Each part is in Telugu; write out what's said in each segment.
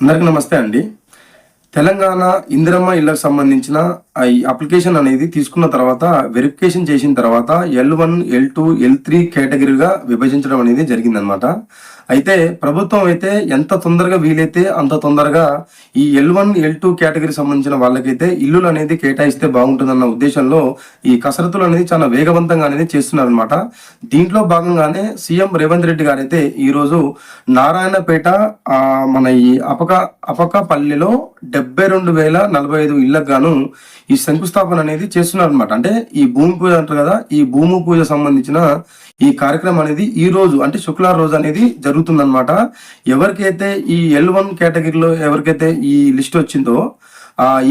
అందరికీ నమస్తే అండి. తెలంగాణ ఇందిరమ్మ ఇళ్ళకు సంబంధించిన ఈ అప్లికేషన్ అనేది తీసుకున్న తర్వాత వెరిఫికేషన్ చేసిన తర్వాత L1, L2, L3 కేటగిరీగా విభజించడం అనేది జరిగిందనమాట. అయితే ప్రభుత్వం అయితే ఎంత తొందరగా వీలైతే అంత తొందరగా ఈ L1, L2 కేటగిరీ సంబంధించిన వాళ్ళకైతే ఇల్లులు అనేది కేటాయిస్తే బాగుంటుందన్న ఉద్దేశంలో ఈ కసరత్తులు అనేది చాలా వేగవంతంగా అనేది చేస్తున్నారనమాట. దీంట్లో భాగంగానే సీఎం రేవంత్ రెడ్డి గారైతే ఈరోజు నారాయణపేట మన ఈ అపకపల్లిలో 72,045 ఇళ్లకు గాను ఈ శంకుస్థాపన అనేది చేస్తున్నారు అనమాట. అంటే ఈ భూమి పూజ అంటారు కదా, ఈ భూమి పూజ సంబంధించిన ఈ కార్యక్రమం అనేది ఈ రోజు అంటే శుక్రవారం రోజు అనేది జరుగుతుందన్నమాట. ఎవరికైతే ఈ L1 కేటగిరీలో ఎవరికైతే ఈ లిస్ట్ వచ్చిందో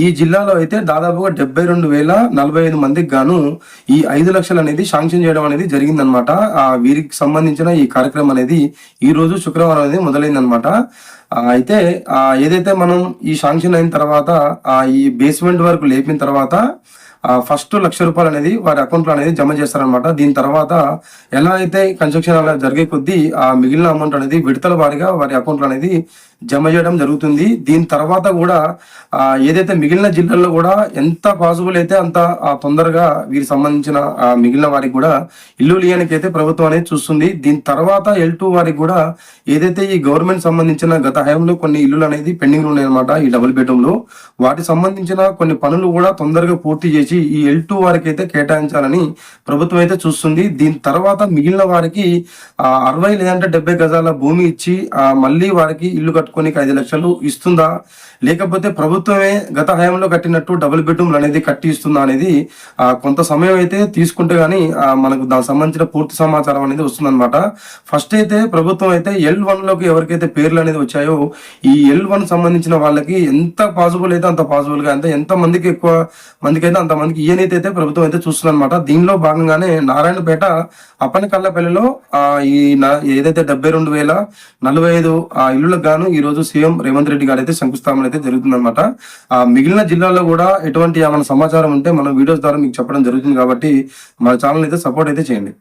ఈ జిల్లాలో అయితే దాదాపుగా 72,045 మందికి గాను ఈ 5 లక్షలు అనేది శాంక్షన్ చేయడం అనేది జరిగిందనమాట. వీరికి సంబంధించిన ఈ కార్యక్రమం అనేది ఈ రోజు శుక్రవారం అనేది మొదలైందనమాట. అయితే ఏదైతే మనం ఈ శాంక్షన్ అయిన తర్వాత ఈ బేస్మెంట్ వరకు లేపిన తర్వాత ఫస్ట్ ₹1,00,000 అనేది వారి అకౌంట్లో అనేది జమ చేస్తారనమాట. దీని తర్వాత ఎలా అయితే కన్స్ట్రక్షన్ అలా జరిగే కొద్దీ మిగిలిన అమౌంట్ అనేది విడతల వారిగా వారి అకౌంట్లో అనేది జమ చేయడం జరుగుతుంది. దీని తర్వాత కూడా ఏదైతే మిగిలిన జిల్లాల్లో కూడా ఎంత పాసిబుల్ అయితే అంత తొందరగా వీరికి సంబంధించిన మిగిలిన వారికి కూడా ఇల్లు లియానికి అయితే ప్రభుత్వం అనేది చూస్తుంది. దీని తర్వాత L2 వారికి కూడా ఏదైతే ఈ గవర్నమెంట్ సంబంధించిన గత హయాంలో కొన్ని ఇల్లులు అనేది పెండింగ్ ఉన్నాయన్నమాట. ఈ డబుల్ బెడ్రూమ్లు వాటికి సంబంధించిన కొన్ని పనులు కూడా తొందరగా పూర్తి చేసి ఈ L2 వారికి అయితే కేటాయించాలని ప్రభుత్వం అయితే చూస్తుంది. దీని తర్వాత మిగిలిన వారికి 60 లేదంటే 70 గజాల భూమి ఇచ్చి మళ్ళీ వారికి ఇల్లు కట్టుకొని 5 లక్షలు ఇస్తుందా, లేకపోతే ప్రభుత్వమే గత హయాంలో కట్టినట్టు డబుల్ బెడ్రూమ్లు అనేది కట్టి ఇస్తుందా అనేది కొంత సమయం అయితే తీసుకుంటే గానీ మనకు దానికి సంబంధించిన పూర్తి సమాచారం అనేది వస్తుందన్నమాట. ఫస్ట్ అయితే ప్రభుత్వం అయితే L1 లోకి ఎవరికైతే పేర్లు అనేది వచ్చాయో ఈ L1 సంబంధించిన వాళ్ళకి ఎంత పాసిబుల్ అయితే అంత పాసిబుల్ గా, అంటే ఎంత మందికి ఎక్కువ మందికి అయితే అంత మందికి ఈయనైతే ప్రభుత్వం అయితే చూస్తుంది అనమాట. దీనిలో భాగంగానే నారాయణపేట అప్పనకల్లపల్లిలో ఈ ఏదైతే 72,045 ఇల్లులకు గాను ఈ రోజు సీఎం రేవంత్ రెడ్డి గారు అయితే శంకుస్థాపన అయితే జరుగుతుందన్నమాట. మిగిలిన జిల్లాల్లో కూడా ఎటువంటి ఏమైనా సమాచారం ఉంటే మన వీడియోస్ ద్వారా మీకు చెప్పడం జరుగుతుంది. కాబట్టి మన ఛానల్ అయితే సపోర్ట్ అయితే చేయండి.